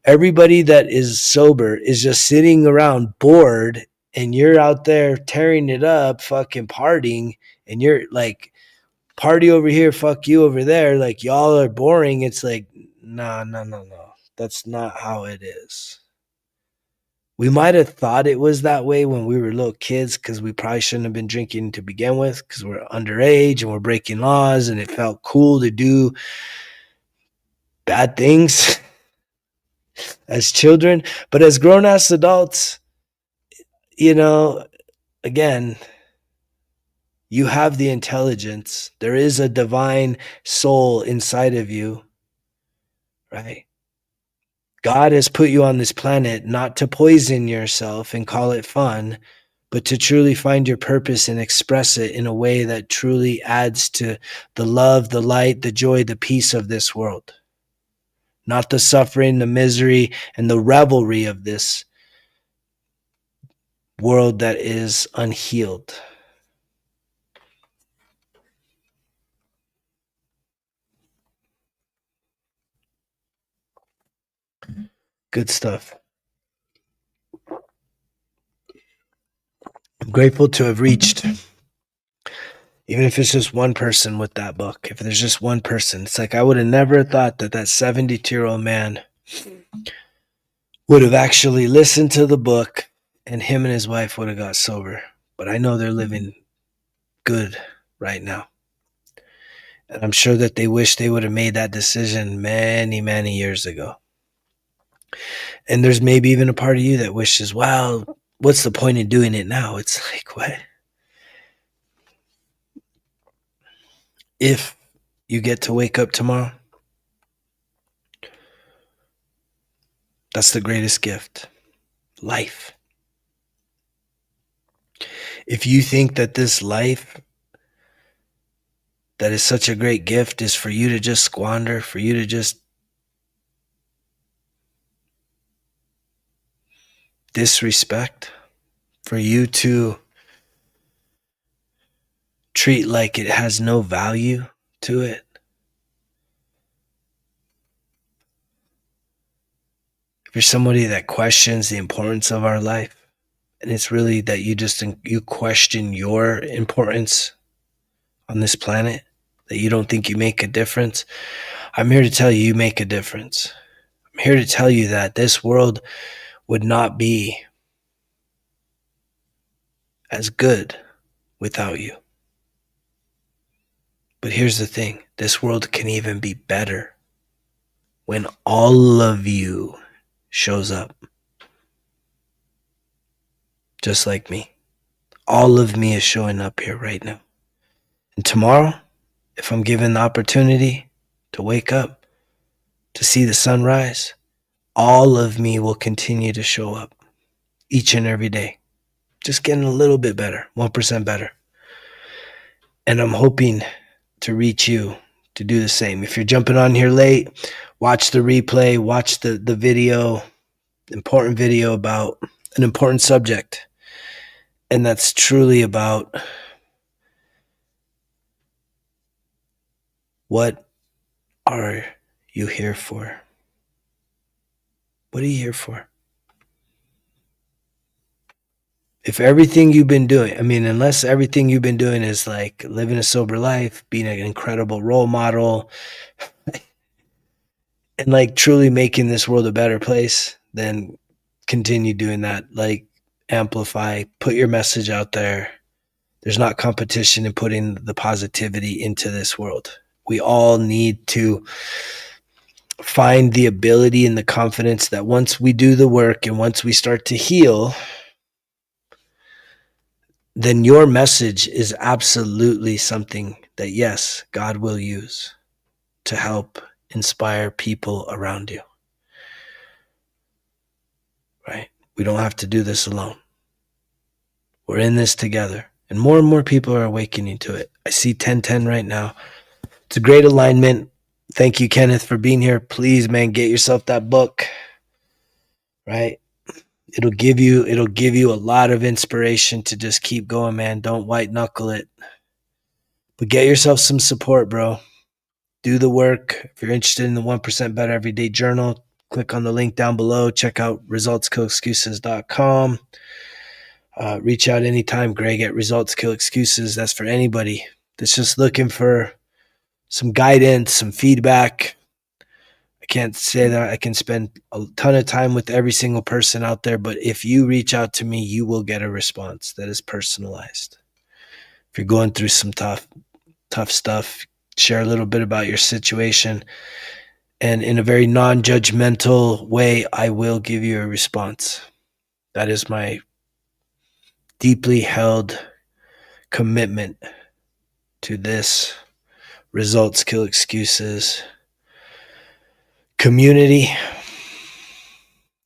Speaker 1: everybody that is sober is just sitting around bored and you're out there tearing it up, fucking partying, and you're like, party over here, fuck you over there, like y'all are boring, it's like, no. That's not how it is. We might have thought it was that way when we were little kids because we probably shouldn't have been drinking to begin with because we're underage and we're breaking laws and it felt cool to do bad things as children. But as grown ass adults, again, you have the intelligence. There is a divine soul inside of you, right? God has put you on this planet not to poison yourself and call it fun, but to truly find your purpose and express it in a way that truly adds to the love, the light, the joy, the peace of this world. Not the suffering, the misery, and the revelry of this world that is unhealed. Good stuff. I'm grateful to have reached, even if it's just one person with that book. If there's just one person, it's like I would have never thought that 72-year-old man would have actually listened to the book and him and his wife would have got sober. But I know they're living good right now. And I'm sure that they wish they would have made that decision many, many years ago. And there's maybe even a part of you that wishes, well, what's the point in doing it now? It's like, what? If you get to wake up tomorrow, that's the greatest gift. Life. If you think that this life that is such a great gift is for you to just squander, for you to just disrespect, for you to treat like it has no value to it, if you're somebody that questions the importance of our life, and it's really that you question your importance on this planet, that you don't think you make a difference, I'm here to tell you make a difference. I'm here to tell you that this world would not be as good without you. But here's the thing, this world can even be better when all of you shows up. Just like me. All of me is showing up here right now. And tomorrow, if I'm given the opportunity to wake up, to see the sunrise, all of me will continue to show up each and every day. Just getting a little bit better, 1% better. And I'm hoping to reach you to do the same. If you're jumping on here late, watch the replay, watch the video, important video about an important subject. And that's truly about what are you here for? What are you here for? If everything you've been doing, unless everything you've been doing is like living a sober life, being an incredible role model, and like truly making this world a better place, then continue doing that. Like amplify, put your message out there. There's not competition in putting the positivity into this world. We all need to find the ability and the confidence that once we do the work and once we start to heal, then your message is absolutely something that, yes, God will use to help inspire people around you. Right? We don't have to do this alone. We're in this together. And more people are awakening to it. I see 1010 right now. It's a great alignment. Thank you, Kenneth, for being here. Please, man, get yourself that book. Right? It'll give you a lot of inspiration to just keep going, man. Don't white knuckle it. But get yourself some support, bro. Do the work. If you're interested in the 1% Better Everyday Journal, click on the link down below. Check out resultskillexcuses.com. Reach out anytime, Greg, at Results Kill Excuses. That's for anybody that's just looking for some guidance, some feedback. I can't say that I can spend a ton of time with every single person out there, but if you reach out to me, you will get a response that is personalized. If you're going through some tough stuff, share a little bit about your situation, and in a very non-judgmental way, I will give you a response. That is my deeply held commitment to this Results Kill Excuses community,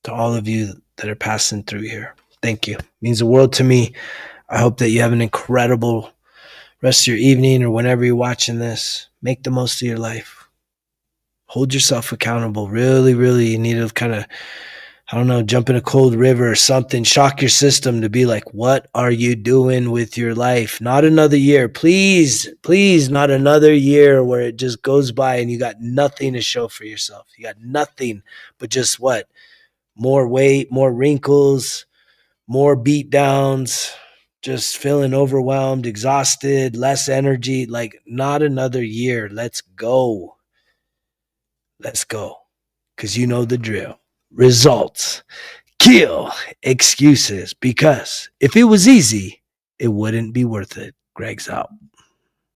Speaker 1: to all of you that are passing through here. Thank you. It means the world to me. I hope that you have an incredible rest of your evening or whenever you're watching this. Make the most of your life. Hold yourself accountable. Really, you need to kind of, jump in a cold river or something. Shock your system to be like, what are you doing with your life? Not another year. Please, not another year where it just goes by and you got nothing to show for yourself. You got nothing but just what? More weight, more wrinkles, more beat downs, just feeling overwhelmed, exhausted, less energy. Like, not another year. Let's go. Because you know the drill. Results kill excuses, because if it was easy, it wouldn't be worth it. Greg's out.